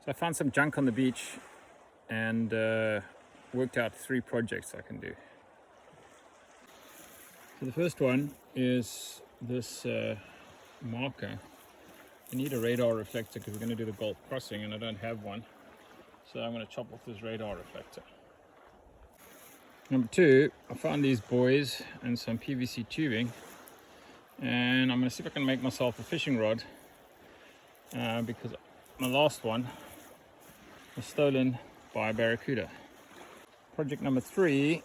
So I found some junk on the beach and worked out 3 projects I can do. So the first one is this marker. I need a radar reflector because we're going to do the Gulf crossing and I don't have one. So I'm going to chop off this radar reflector. Number 2, I found these buoys and some PVC tubing. And I'm going to see if I can make myself a fishing rod because my last one was stolen by a barracuda. Project number 3,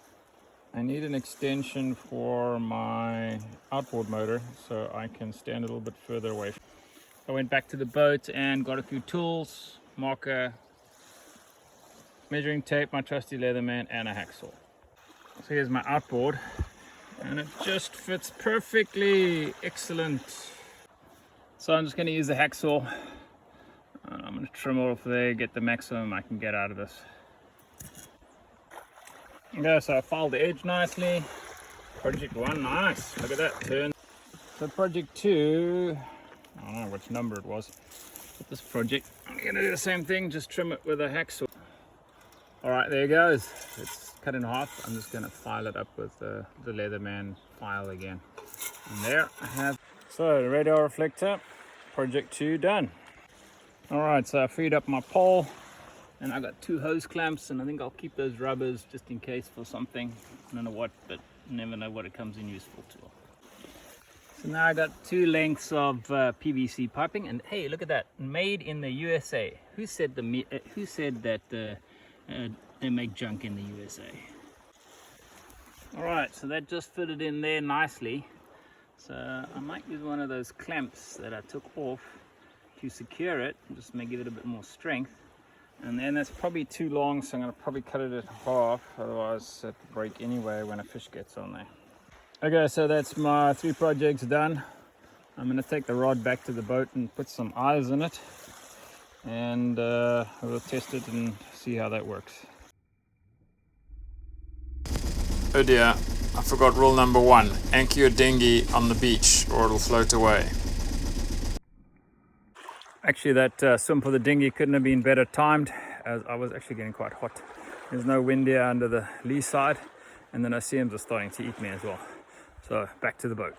I need an extension for my outboard motor so I can stand a little bit further away. I went back to the boat and got a few tools, marker, measuring tape, my trusty Leatherman, and a hacksaw. So here's my outboard and it just fits perfectly. Excellent. So I'm just going to use the hacksaw. I'm going to trim off there, get the maximum I can get out of this. Okay, so I filed the edge nicely. Project 1, nice. Look at that turn. So project 2, I don't know which number it was, but this project, I'm going to do the same thing, just trim it with a hacksaw. Alright, there it goes. It's cut in half. I'm just going to file it up with the Leatherman file again. And there I have. So the radar reflector, project 2 done. Alright, so I freed up my pole and I got 2 hose clamps, and I think I'll keep those rubbers just in case for something. I don't know what, but you never know what it comes in useful to. So now I got 2 lengths of PVC piping, and hey, look at that, made in the USA. Who said that they make junk in the USA? Alright, so that just fitted in there nicely. So I might use one of those clamps that I took off to secure it, just may give it a bit more strength. And then that's probably too long, so I'm going to probably cut it in half, otherwise it'll break anyway when a fish gets on there. Okay, so that's my 3 projects done. I'm going to take the rod back to the boat and put some eyes in it, and we'll test it and see how that works. Oh dear, I forgot rule number 1. Anchor your dinghy on the beach or it'll float away. Actually, that swim for the dinghy couldn't have been better timed, as I was actually getting quite hot. There's no wind here under the lee side, and the Nasiums are starting to eat me as well. So back to the boat.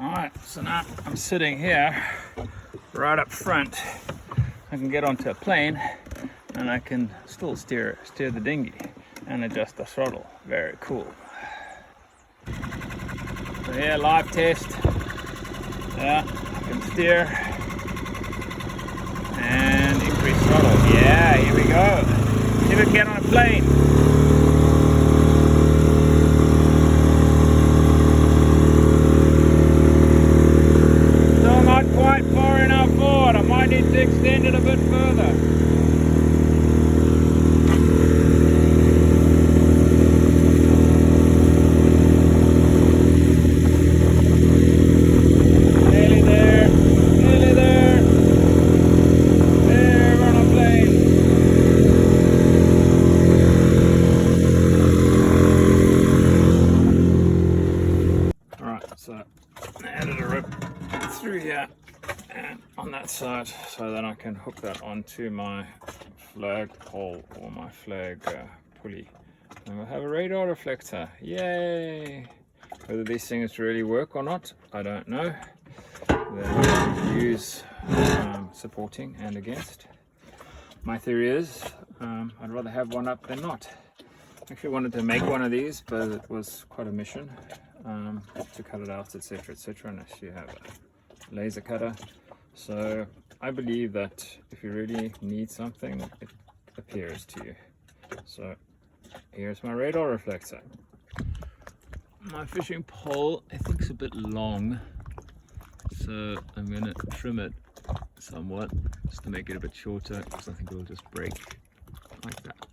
Alright, so now I'm sitting here right up front. I can get onto a plane and I can still steer the dinghy and adjust the throttle. Very cool. So here, live test. Yeah, I can steer and increase throttle. Yeah, here we go. See if we can get on a plane. Still not quite far enough forward. I might need to extend it a bit further. So I added a rip through here and on that side, so then I can hook that onto my flag pole or my flag pulley. And we'll have a radar reflector. Yay! Whether these things really work or not, I don't know. They're use supporting and against. My theory is I'd rather have one up than not. I actually wanted to make one of these, but it was quite a mission. To cut it out, etc, etc, and actually have a laser cutter. So I believe that if you really need something, it appears to you. So here's my radar reflector. My fishing pole, I think, is a bit long, so I'm going to trim it somewhat just to make it a bit shorter, because I think it will just break like that.